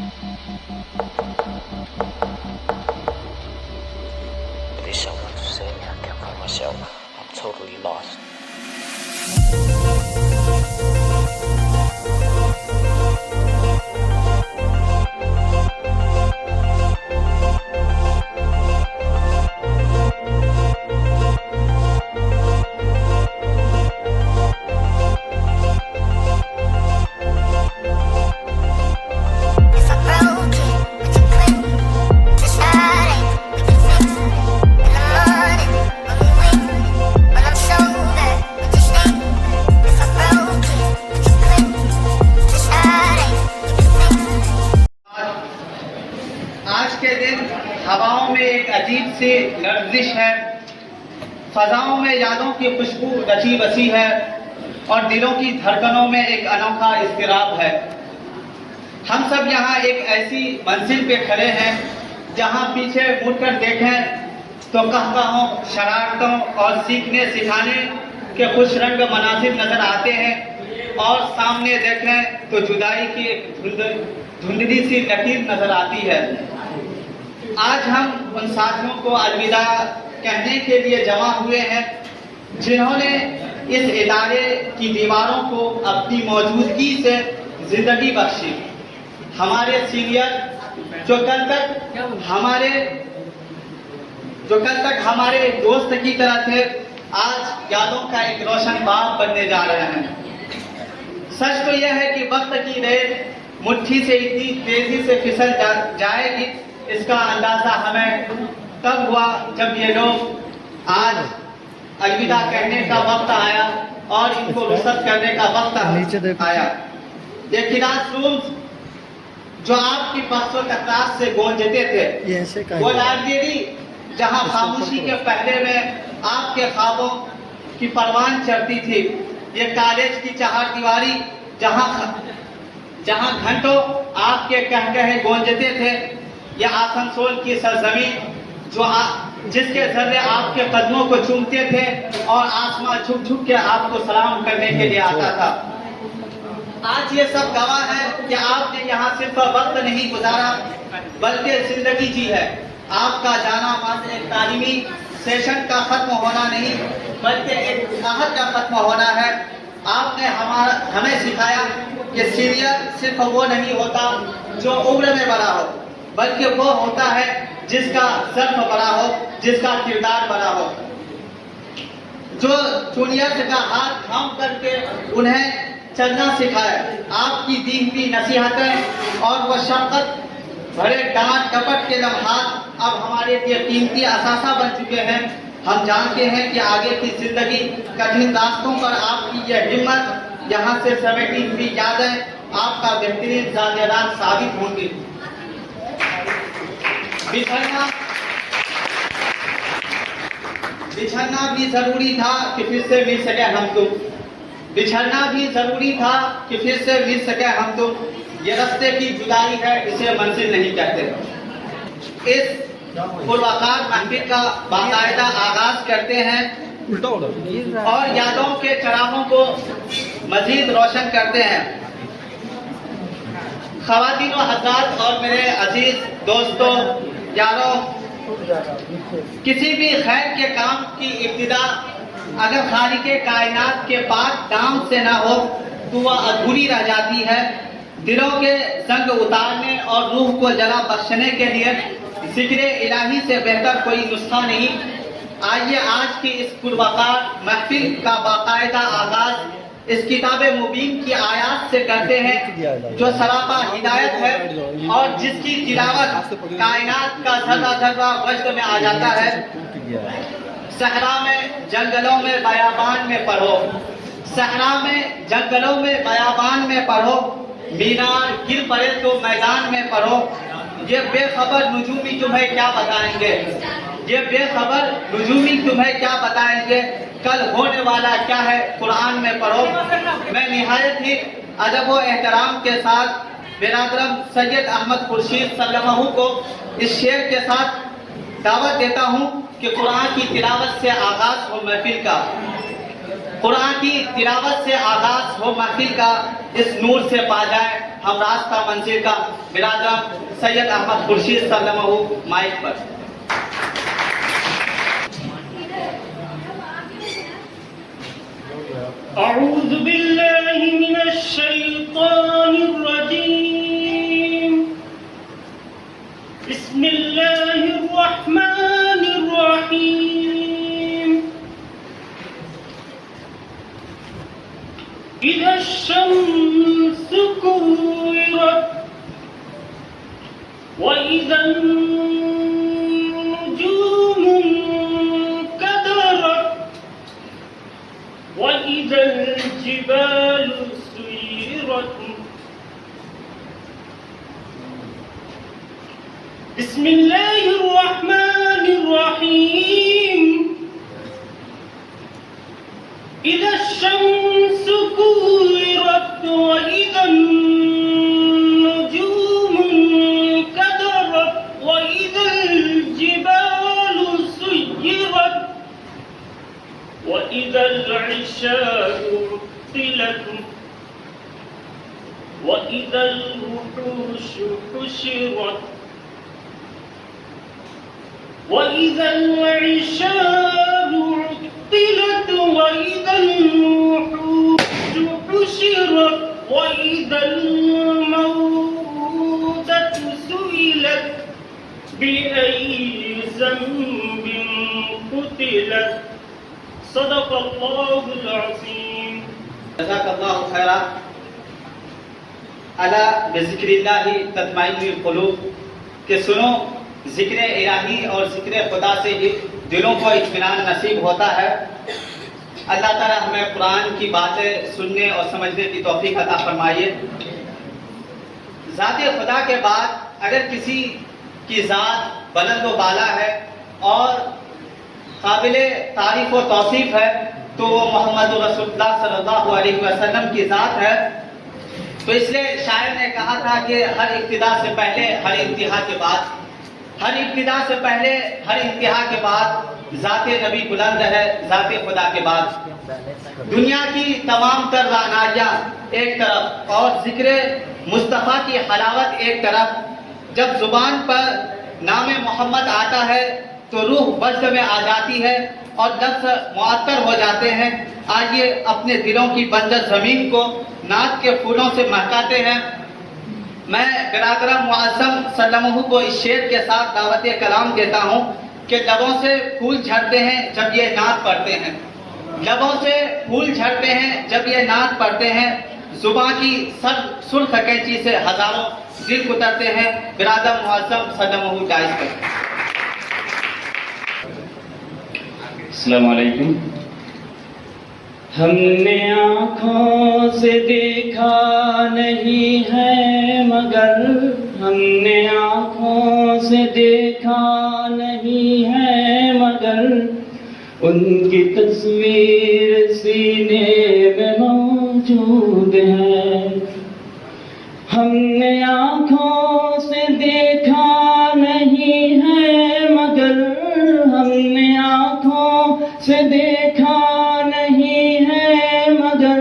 Please someone to save me. I can't find myself. I'm totally lost. आज के दिन हवाओं में एक अजीब सी लर्जिश है, फजाओं में यादों की खुशबू रची बसी है और दिलों की धड़कनों में एक अनोखा इज़्तिराब है। हम सब यहाँ एक ऐसी मंजिल पे खड़े हैं जहाँ पीछे मुड़कर देखें तो कहकहों, शरारतों और सीखने सिखाने के खुश रंग मनासिब नजर आते हैं और सामने देखें तो जुदाई की धुंधली सी लकीर नजर आती है। आज हम उन साथियों को अलविदा कहने के लिए जमा हुए हैं जिन्होंने इस इदारे की दीवारों को अपनी मौजूदगी से जिंदगी बख्शी। हमारे सीनियर जो कल तक हमारे दोस्त की तरह थे, आज यादों का एक रोशन बाग बनने जा रहे हैं। सच तो यह है कि वक्त की रेत मुट्ठी से इतनी तेजी से फिसल जाएगी, इसका अंदाजा हमें तब हुआ जब ये लोग आज अलविदा कहने का वक्त आया और इनको रुखसत करने का वक्त आया। ये क्लासरूम जो आपकी बहसों तकरार से गूंजते थे, वो लाइब्रेरी जहां खामोशी के पहले में आपके ख्वाबों की परवान चढ़ती थी, ये कॉलेज की चहारदीवारी जहां घंटों आपके कहकहे गूंजते थे, या आसनसोल की सरजमीन जिसके जर्रे आपके कदमों को चूमते थे और आसमां झुक झुक के आपको सलाम करने के लिए आता था। आज ये सब गवाह है कि आपने यहाँ सिर्फ वक्त नहीं गुजारा बल्कि जिंदगी जी है। आपका जाना मात्र एक तालीमी सेशन का खत्म होना नहीं बल्कि एक आहत का खत्म होना है। आपने हमें सिखाया कि सीनियर सिर्फ वो नहीं होता जो उम्र में बड़ा हो, बल्कि वो होता है जिसका ज़र्फ बड़ा हो, जिसका किरदार बड़ा हो, जो जूनियर्स का हाथ थाम करके उन्हें चलना सिखाए। आपकी दी हुई नसीहतें और वो शफकत भरे डांट डपट के लम्हात अब हमारे लिए कीमती असासा बन चुके हैं। हम जानते हैं कि आगे की जिंदगी कठिन रास्तों पर आपकी यह हिम्मत, यहाँ से समेटी हुई यादें आपका बेहतरीन जागीरदार साबित होंगी। बिछड़ना भी जरूरी था कि फिर से मिल सके हम तुम। बिछड़ना भी जरूरी था कि फिर से मिल सके हम तुम। ये रास्ते की जुदाई है, इसे मंजिल नहीं कहते। इस पुरवकार महफिल का बाकायदा आगाज करते हैं और यादों के चरागों को मजीद रोशन करते हैं। ख़वातीन व हज़रात और मेरे अजीज दोस्तों, यारों, किसी भी खैर के काम की इब्तिदा अगर खालिक़े कायनात के पाक नाम से ना हो तो वह अधूरी रह जाती है। दिलों के संग उतारने और रूह को जला बख्शने के लिए ज़िक्र इलाही से बेहतर कोई नुस्खा नहीं। आइए आज की इस पुरवकार महफिल का बाकायदा आगाज इस किताबे मुबीन की आयात से करते हैं, जो सरापा हिदायत है और जिसकी तिलावत कायनात का जर्रा जर्रा वजद में आ जाता है। सहरा में जंगलों में बयाबान में पढ़ो, सहरा में जंगलों में बयाबान में पढ़ो, मीनार गिर पड़े तो मैदान में पढ़ो। ये बेखबर नुजूमी तुम्हें क्या बताएंगे, ये बेखबर नुजूमी तुम्हें क्या बताएंगे, कल होने वाला क्या है कुरान में पढ़ो। मैं निहायत ही अदब व एहतराम के साथ बिरादरम सैयद अहमद खुर्शीद सल्लल्लाहु को इस शेर के साथ दावत देता हूँ कि कुरान की तिलावत से आगाज हो महफिल का, कुरान की तिलावत से आगाज हो महफिल का, इस नूर से पा जाए हम रास्ता मंजिल का बिरादर सैयद अहमद खुर्शीद सल्लमहु माइक पर। अऊज़ु बिल्लाहि मिनश शैतानिर रजीम। बिस्मिल्लाहिर रहमानिर रहीम। इज़ा शम्सु कुविरत व इज़न नुजूमु कदरत व इज़ल जिबालु सुयिरत। बिस्मिल्लाहिर रहमानिर रहीम। इज़ा शम्सु कुविरत व इज़न नुजूमु कदरत व इज़ल जिबालु सुयिरत व इज़ल इशारु उत्तिलत व इज़ल वुहूशु हुशिरत व इज़ल इशारु उत्तिलत व इज़ल वुहूशु हुशिरत व इज़ल मौऊदतु सुइलत बिअय्यि ज़ंबिन क़ुतिलत। सदक़ल्लाहुल अज़ीम। जज़ाकल्लाहु खैरा। अला बिज़िक्रिल्लाहि तत्मइन्नुल क़ुलूब के सुनो, ज़िक्र इलाही और ज़िक्र खुदा से ही दिलों को इत्मीनान नसीब होता है। अल्लाह ताला हमें कुरान की बातें सुनने और समझने की तौफीक अता फरमाइए। ज़ात खुदा के बाद अगर किसी की ज़ात बुलंद व बाला है और काबिल तारीफ व तौसीफ है तो वो मोहम्मद रसूलुल्लाह सल्लल्लाहु अलैहि वसल्लम की ज़ात है। तो इसलिए शायर ने कहा था कि हर इब्तिदा से पहले हर इंतहा के बाद, हर इब्तिदा से पहले हर इंतहा के बाद ज़ात नबी बुलंद है, ज़ात खुदा के बाद। दुनिया की तमाम तर रानाइयाँ एक तरफ और ज़िक्र मुस्तफ़ा की हलावत एक तरफ। जब ज़ुबान पर नाम मोहम्मद आता है तो रूह वज्द में आ जाती है और लफ्ज़ मुअत्तर हो जाते हैं। आइए अपने दिलों की बंजर ज़मीन को नात के फूलों से महकाते हैं। मैं बिरादर मुअज़्ज़म सल्लमहु को इस शेर के साथ दावत कलाम देता हूँ कि लबों से फूल झड़ते हैं जब ये नात पढ़ते हैं, लबों से फूल झड़ते हैं जब ये नात पढ़ते हैं। जुबां की सुर्ख कैंची से हज़ारों दिल कुतरते हैं। बिरादर मुअज़्ज़म सल्लमहु जायज़ करें। अस्सलाम वालेकुम। हमने आँखों से देखा नहीं है मगर, हमने आँखों से देखा नहीं है मगर, उनकी तस्वीर सीने में मौजूद है। हमने आँखों से देखा नहीं है मगर, हमने आँखों से देखा नहीं है मगर,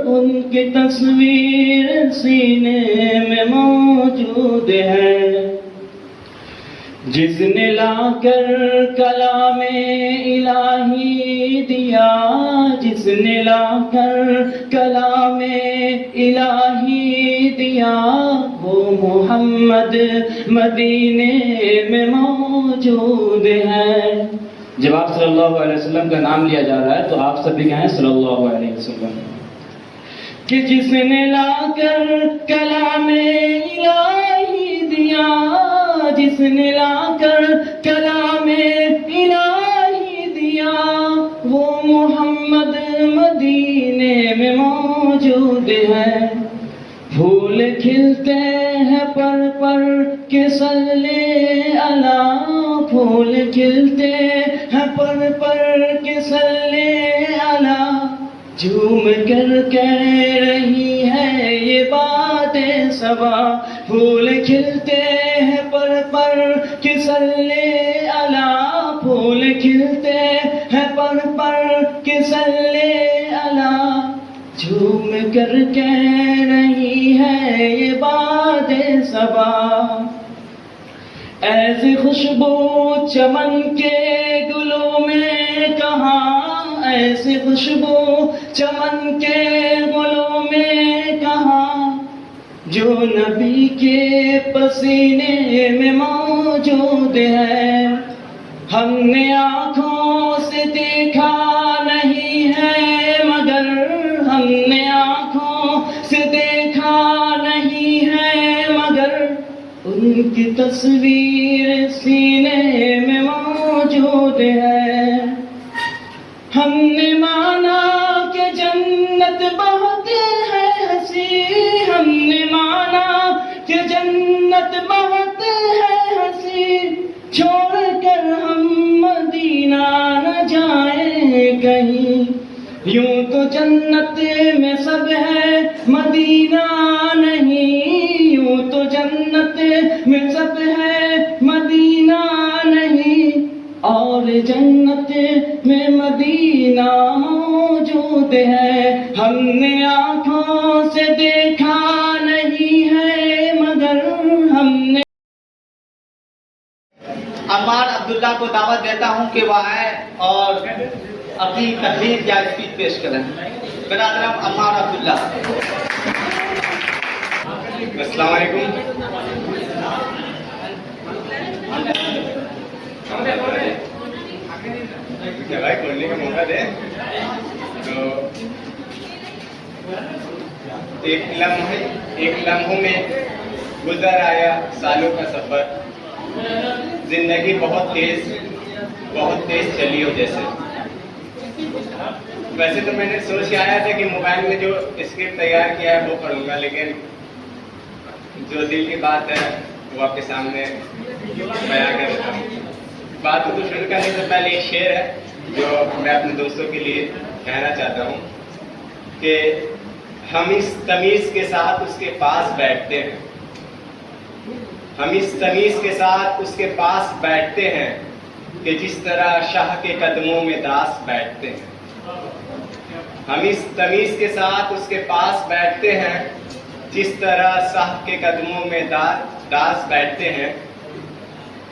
उनकी तस्वीर सीने में मौजूद है। जिसने लाकर कलामे इलाही दिया, जिसने लाकर कलामे इलाही दिया, वो मोहम्मद मदीने में मौजूद है। जब आप सल्लल्लाहु अलैहि वसल्लम का नाम लिया जा रहा है तो आप सभी कहें सल्लल्लाहु अलैहि वसल्लम। कि जिसने लाकर कलामे इलाही दिया, जिसने लाकर कलामे इलाही दिया, वो मोहम्मद मदीने में मौजूद है। फूल खिलते हैं पर के सल्ले अला, फूल खिलते हैं पर के सल्ले अला। झूम कर कह रही है ये बातें सबा, फूल खिलते हैं पर के सल्ले अला, फूल खिलते हैं पर के सल्ले अला। झूम कर कह रही है ये सबा, ऐसी खुशबू चमन के गुलों में कहाँ, ऐसी खुशबू चमन के गुलों में कहाँ, जो नबी के पसीने में मौजूद है। हमने आँखों से देखा नहीं है मगर, हमने आँखों से देखा नहीं है मगर, उनकी तस्वीर सीने में मौजूद है। हमने माना कि जन्नत बहुत है हंसी, हमने माना कि जन्नत बहुत है हंसी, छोड़कर हम मदीना न जाए कहीं। यूं तो जन्नत में सब है मदीना नहीं, यूं तो जन्नत में सब है मदीना नहीं, और जन्नत में मदीना मौजूद है। हमने आँखों से देखा नहीं है मगर, हमने अम्मार अब्दुल्ला को दावत देता हूं कि वह आए और अपनी तकरीर या स्पीच पेश करें। बिरादरम अम्मार अब्दुल्ला। अस्सलाम वालेकुम। भाई बोलने का मौका दे तो एक लम्हों में गुजर आया सालों का सफर, जिंदगी बहुत तेज चली हो जैसे। वैसे तो मैंने सोच के आया था कि मोबाइल में जो स्क्रिप्ट तैयार किया है वो पढ़ूंगा, लेकिन जो दिल की बात है वो आपके सामने बयां कर देता हूँ। बात को शुरू करने से पहले एक शेर है जो मैं अपने दोस्तों के लिए कहना चाहता हूँ कि हम इस तमीज के साथ उसके पास बैठते हैं, हम इस तमीज के साथ उसके पास बैठते हैं कि जिस तरह शाह के कदमों में दास बैठते हैं। हम इस तमीज के साथ उसके पास बैठते हैं जिस तरह शाह के कदमों में दास बैठते हैं।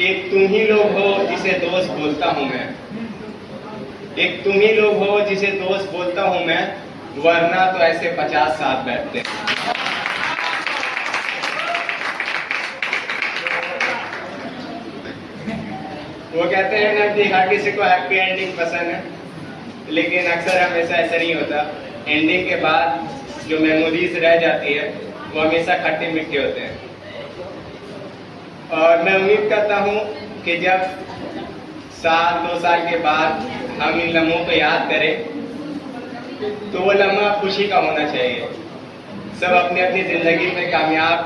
एक तुम ही लोग हो जिसे दोस्त बोलता हूँ मैं, एक तुम ही लोग हो जिसे दोस्त बोलता हूँ मैं, वरना तो ऐसे 50 साथ बैठते हैं। वो कहते हैं ना कि हर किसी को हैप्पी एंडिंग पसंद है, लेकिन अक्सर हमेशा ऐसा नहीं होता। एंडिंग के बाद जो मेमोरीज रह जाती है वो हमेशा खट्टे मीठे होते हैं। और मैं उम्मीद करता हूँ कि जब 2 साल के बाद हम इन लम्हों को याद करें तो वो लम्हा खुशी का होना चाहिए। सब अपनी अपनी ज़िंदगी में कामयाब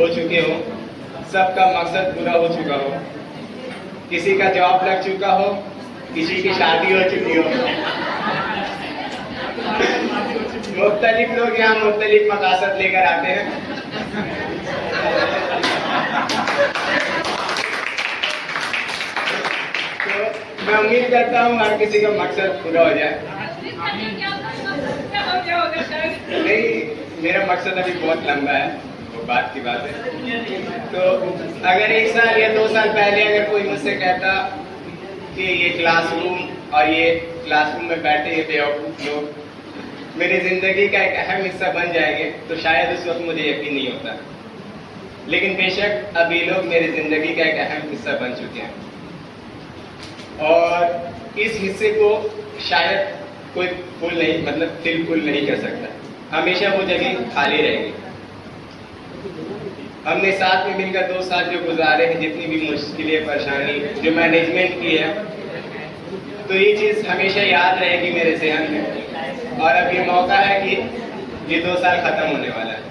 हो चुके हो, सबका मकसद पूरा हो चुका हो, किसी का जॉब लग चुका हो, किसी की शादी हो चुकी हो। मुख्तलिफ लोग यहाँ मुख्तलिफ मकासद लेकर आते हैं। तो मैं उम्मीद करता हूँ हर किसी का मकसद पूरा हो जाए। नहीं, मेरा मकसद अभी बहुत लंबा है, वो बात की बात है। तो अगर 1 साल या 2 साल पहले अगर कोई मुझसे कहता कि ये क्लासरूम और ये क्लासरूम में बैठे ये बेवकूफ लोग मेरी ज़िंदगी का एक अहम हिस्सा बन जाएंगे, तो शायद उस वक्त मुझे यकीन नहीं होता। लेकिन बेशक अब ये लोग मेरी ज़िंदगी का एक अहम हिस्सा बन चुके हैं, और इस हिस्से को शायद कोई फुल नहीं, मतलब फुल नहीं कर सकता। हमेशा वो जगह खाली रहेगी। हमने साथ में मिलकर 2 साल जो गुजारे हैं, जितनी भी मुश्किलें परेशानी जो मैनेजमेंट की है, तो ये चीज़ हमेशा याद रहेगी मेरे ज़हन में। और अब ये मौका है कि ये 2 साल ख़त्म होने वाला है।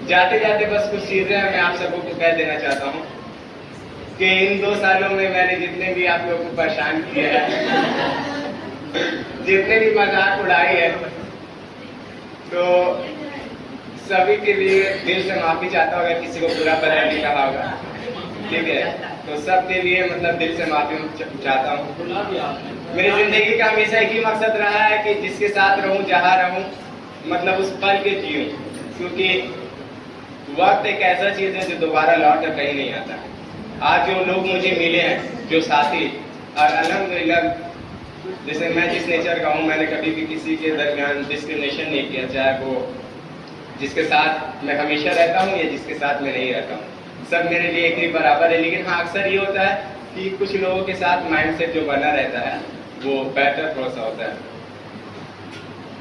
जाते जाते बस कुछ चीज़ें मैं आप सबको कह देना चाहता हूँ कि इन 2 सालों में मैंने जितने भी आप लोगों को परेशान किया है, जितने भी मजाक उड़ाई है, तो सभी के लिए दिल से माफ़ी चाहता हूँ अगर किसी को बुरा भला नहीं कहा होगा, ठीक है। तो सब के लिए मतलब दिल से माफ़ी चाहता हूँ। मेरी ज़िंदगी का हमेशा एक ही मकसद रहा है कि जिसके साथ रहूं, जहाँ रहूं, मतलब उस पल के जीऊं, क्योंकि वक्त एक ऐसा चीज है जो दोबारा लौट कर कहीं नहीं आता। आज जो लोग मुझे मिले हैं, जो साथी, और अल्हम्दुलिल्लाह जैसे मैं जिस नेचर का हूँ, मैंने कभी भी किसी के दरमियान डिस्क्रिमिनेशन नहीं किया, चाहे वो जिसके साथ मैं हमेशा रहता हूँ या जिसके साथ मैं नहीं रहता हूँ, सब मेरे लिए एक ही बराबर है। लेकिन हाँ, अक्सर ये होता है कि कुछ लोगों के साथ माइंडसेट जो बना रहता है वो बेहतर थोड़ा सा होता है।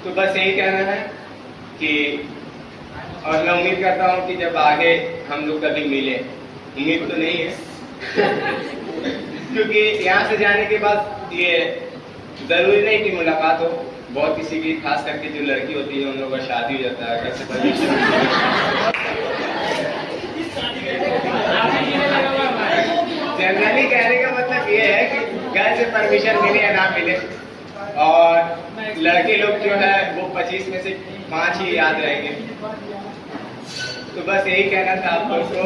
तो बस यही कहना है कि, और मैं उम्मीद करता हूँ कि जब आगे हम लोग कभी मिले, उम्मीद तो नहीं है क्योंकि यहाँ से जाने के बाद ये जरूरी नहीं कि मुलाकात हो। बहुत किसी की, खास करके जो लड़की होती है, उन लोगों का शादी हो जाता है, घर से परमिशन। जनरली कहने का मतलब ये है कि घर से परमिशन मिले या ना मिले, और लड़के लोग जो है वो 25 में से 5 ही याद रहेंगे। तो बस यही कहना था आप लोग को।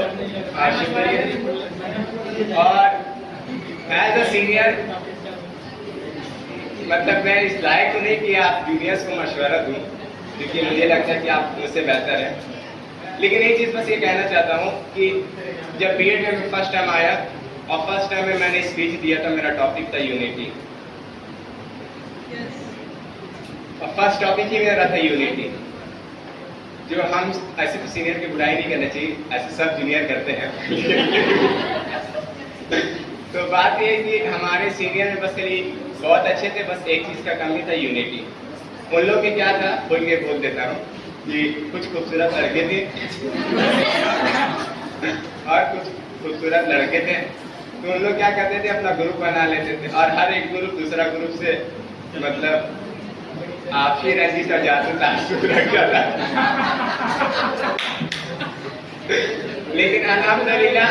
शुक्रिया। और एज अ सीनियर, मतलब मैं इस लायक तो नहीं कि आप जूनियर्स को मशवरा दूं, क्योंकि मुझे लगता है कि आप मुझसे बेहतर हैं। लेकिन एक चीज़ बस ये कहना चाहता हूँ कि जब बीएड में मैं फर्स्ट टाइम आया और फर्स्ट टाइम में मैंने स्पीच दिया था, मेरा टॉपिक था यूनिटी। और फर्स्ट टॉपिक ही मेरा था यूनिटी। जो हम ऐसे तो सीनियर की बुराई नहीं करना चाहिए, ऐसे सब जूनियर करते हैं। तो बात ये है कि हमारे सीनियर में बस खाली बहुत अच्छे थे, बस एक चीज़ का कमी था, यूनिटी। उन लोग में क्या था, बोल के बोल देता हूँ कि कुछ खूबसूरत लड़के थे और कुछ खूबसूरत लड़के थे। तो उन लोग क्या करते थे, अपना ग्रुप बना लेते थे, और हर एक ग्रुप दूसरा ग्रुप से मतलब आपसी रंजिश और जासूस रखा था। लेकिन अल्हम्दुलिल्लाह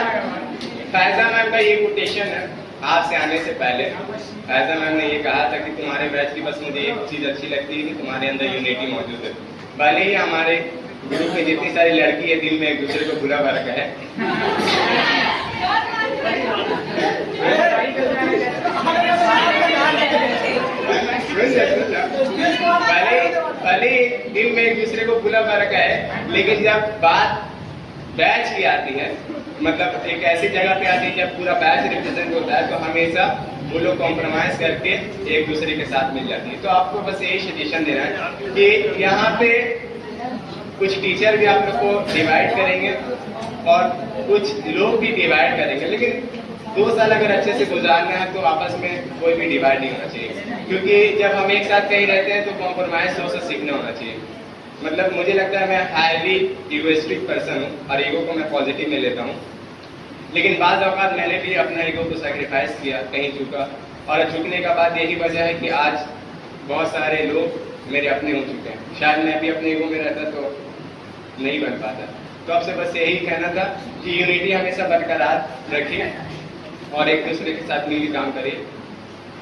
फैज़ा मैम का ये कोटेशन है आपसे आने से पहले। फैज़ा मैम ने ये कहा था कि तुम्हारे बैच की बस मुझे एक चीज़ अच्छी लगती है कि तुम्हारे अंदर यूनिटी मौजूद है। भले ही हमारे ग्रुप में जितनी सारी लड़की है, दिल में एक दूसरे को बुरा भर है। भले दिल में एक दूसरे को बुरा भर है, लेकिन जब बात बैच की आती है, मतलब एक ऐसी जगह पे आती है जब पूरा बैच रिप्रेजेंट होता है, तो हमेशा वो लोग कॉम्प्रोमाइज करके एक दूसरे के साथ मिल जाती है। तो आपको बस यही सजेशन देना है कि यहाँ पे कुछ टीचर भी आप लोग को डिवाइड करेंगे और कुछ लोग भी डिवाइड करेंगे, लेकिन 2 साल अगर अच्छे से गुजारना है तो आपस में कोई भी डिवाइड नहीं होना चाहिए। क्योंकि जब हम एक साथ कहीं रहते हैं तो कॉम्प्रोमाइज से सीखना होना चाहिए। मतलब मुझे लगता है मैं हाईली इगोइस्टिक पर्सन हूँ और ईगो को मैं पॉजिटिव में लेता हूँ, लेकिन बाज़ औक़ात मैंने भी अपना ईगो को सेक्रीफाइस किया, कहीं झुका, और झुकने का बाद यही वजह है कि आज बहुत सारे लोग मेरे अपने हो चुके हैं। शायद मैं भी अपने ईगो में रहता तो नहीं बन पाता। तो आपसे बस यही कहना था कि यूनिटी हमेशा बरकरार रखिए और एक दूसरे के साथ मिलकर काम करिए।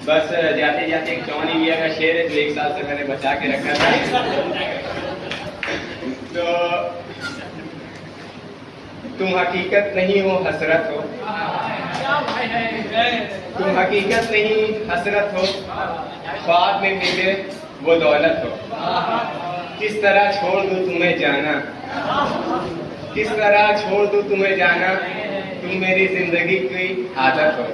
बस जाते जाते एक जॉन इंडिया का शेर है जो 1 साल से मैंने बचा के रखा था। तो तुम हकीकत नहीं हो, हसरत हो। तुम हकीकत नहीं, हसरत हो। ख्वाब में मिले वो दौलत हो। किस तरह छोड़ दूं तुम्हें जाना, किस तरह छोड़ दूं तुम्हें जाना, तुम मेरी जिंदगी की आदत हो।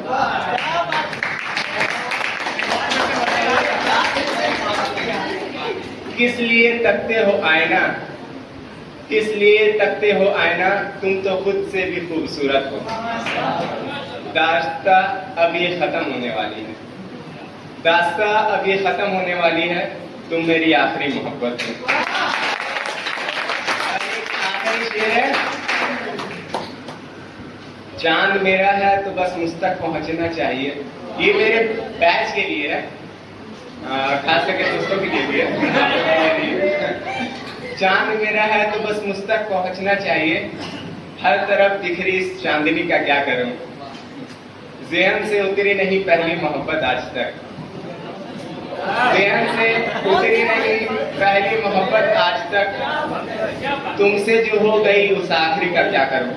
किस लिए तकते हो आईना, किस लिए तकते हो आईना, तुम तो खुद से भी खूबसूरत हो। दास्ता अब ये खत्म होने वाली है, दास्ता अब ये खत्म होने वाली है, तुम मेरी आखिरी मोहब्बत हो। आखिरी शेर है, चांद मेरा है तो बस मुझ तक पहुंचना चाहिए। ये मेरे बैच के लिए है, खास करके दोस्तों के लिए है। चांद मेरा है तो बस मुझ तक पहुंचना चाहिए, हर तरफ दिख रही इस चांदनी का क्या करूं। ज़हन से उतरी नहीं पहली मोहब्बत आज तक, ज़हन से उतरी नहीं पहली मोहब्बत आज तक, तुमसे जो हो गई उस आखिरी का क्या करूं।